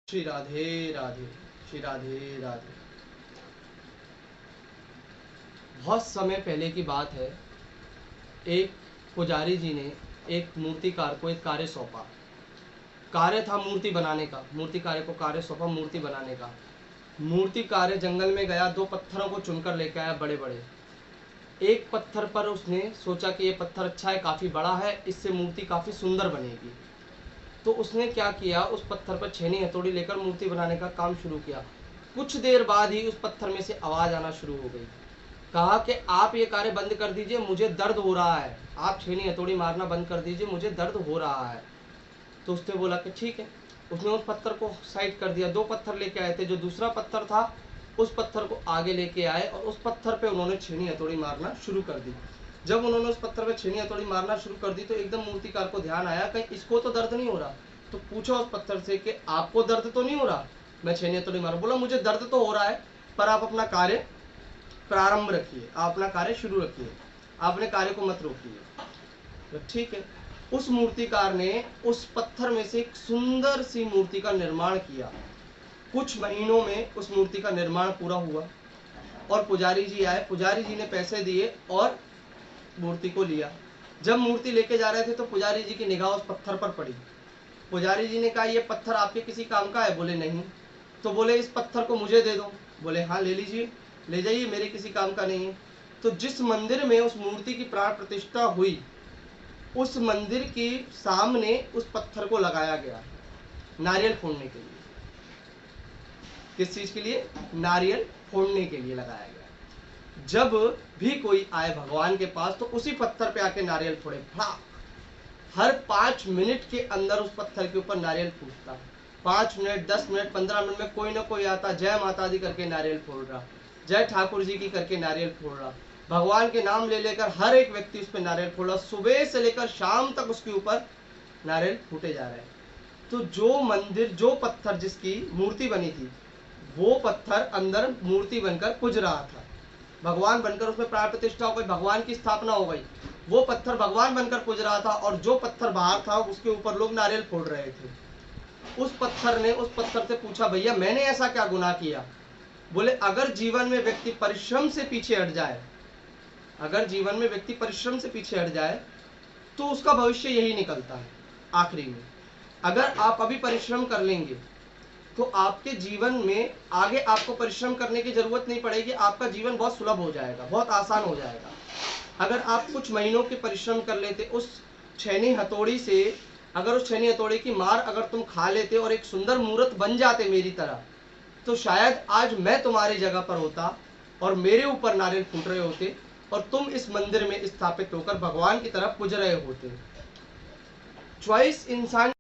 श्री राधे राधे, श्री राधे राधे। बहुत समय पहले की बात है, एक पुजारी जी ने एक मूर्तिकार को एक कार्य सौंपा। कार्य था मूर्ति बनाने का। मूर्तिकार को कार्य सौंपा मूर्ति बनाने का। मूर्तिकार जंगल में गया, दो पत्थरों को चुनकर लेकर आया, बड़े बड़े। एक पत्थर पर उसने सोचा कि ये पत्थर अच्छा है, काफ़ी बड़ा है, इससे मूर्ति काफ़ी सुंदर बनेगी। तो उसने क्या किया, उस पत्थर पर छेनी हथौड़ी लेकर मूर्ति बनाने का काम शुरू किया। कुछ देर बाद ही उस पत्थर में से आवाज़ आना शुरू हो गई। कहा कि आप ये कार्य बंद कर दीजिए, मुझे दर्द हो रहा है। आप छेनी हथौड़ी मारना बंद कर दीजिए, मुझे दर्द हो रहा है। तो उसने बोला कि ठीक है। उसने उस पत्थर को साइड कर दिया। दो पत्थर लेके आए थे। जो दूसरा पत्थर था, उस पत्थर को आगे लेके आए और उस पत्थर पे उन्होंने छेनी हथौड़ी मारना शुरू कर दी। जब उन्होंने उस पत्थर पे छेनी हथौड़ी मारना शुरू कर दी तो एकदम मूर्तिकार को ध्यान आया कि इसको तो दर्द नहीं हो रहा। तो पूछा उस पत्थर से कि आपको दर्द तो नहीं हो रहा? मैं छेनी हथौड़ी मारा। बोला मुझे दर्द तो हो रहा है, पर आप अपना कार्य प्रारंभ रखिए, आप अपना कार्य शुरू रखिए, आपने कार्य को मत रोकिए। तो ठीक है। उस मूर्तिकार ने उस पत्थर में से एक सुंदर सी मूर्ति का निर्माण किया। कुछ महीनों में उस मूर्ति का निर्माण पूरा हुआ और पुजारी जी आए। पुजारी जी ने पैसे दिए और मूर्ति को लिया। जब मूर्ति लेके जा रहे थे तो पुजारी जी की निगाह उस पत्थर पर पड़ी। पुजारी जी ने कहा, ये पत्थर आपके किसी काम का है? बोले नहीं। तो बोले इस पत्थर को मुझे दे दो। बोले हाँ ले लीजिए, ले जाइए, मेरे किसी काम का नहीं है। तो जिस मंदिर में उस मूर्ति की प्राण प्रतिष्ठा हुई, उस मंदिर के सामने उस पत्थर को लगाया गया नारियल फोड़ने के लिए। किस चीज के लिए? नारियल फोड़ने के लिए लगाया गया। जब भी कोई आए भगवान के पास तो उसी पत्थर पे आके नारियल फोड़े। फटाक। हर 5 मिनट के अंदर उस पत्थर के ऊपर नारियल फूटता। 5 मिनट, 10 मिनट, 15 मिनट में कोई ना कोई आता, जय माता दी करके नारियल फोड़ रहा, जय ठाकुर जी की करके नारियल फोड़ रहा, भगवान के नाम ले लेकर हर एक व्यक्ति उस पर नारियल फोड़ रहा। सुबह से लेकर शाम तक उसके ऊपर नारियल फूटे जा रहे हैं। तो जो मंदिर, जो पत्थर जिसकी मूर्ति बनी थी, वो पत्थर अंदर मूर्ति बनकर पूज रहा था। भगवान बनकर उसमें प्राण प्रतिष्ठा हो गई, भगवान की स्थापना हो गई। वो पत्थर भगवान बनकर पूज रहा था और जो पत्थर बाहर था उसके ऊपर लोग नारियल फोड़ रहे थे। उस पत्थर ने उस पत्थर से पूछा, भैया मैंने ऐसा क्या गुनाह किया? बोले अगर जीवन में व्यक्ति परिश्रम से पीछे हट जाए, अगर जीवन में व्यक्ति परिश्रम से पीछे हट जाए तो उसका भविष्य यही निकलता है आखिरी में। अगर आप अभी परिश्रम कर लेंगे तो आपके जीवन में आगे आपको परिश्रम करने की जरूरत नहीं पड़ेगी, आपका जीवन बहुत सुलभ हो जाएगा, बहुत आसान हो जाएगा। अगर आप कुछ महीनों के परिश्रम कर लेते, उस छेनी हथौड़ी से अगर उस छेनी हथौड़ी की मार अगर तुम खा लेते और एक सुंदर मूर्त बन जाते मेरी तरह, तो शायद आज मैं तुम्हारी जगह पर होता और मेरे ऊपर नारियल फूट रहे होते और तुम इस मंदिर में स्थापित होकर भगवान की तरफ पूज रहे होते। चॉइस इंसान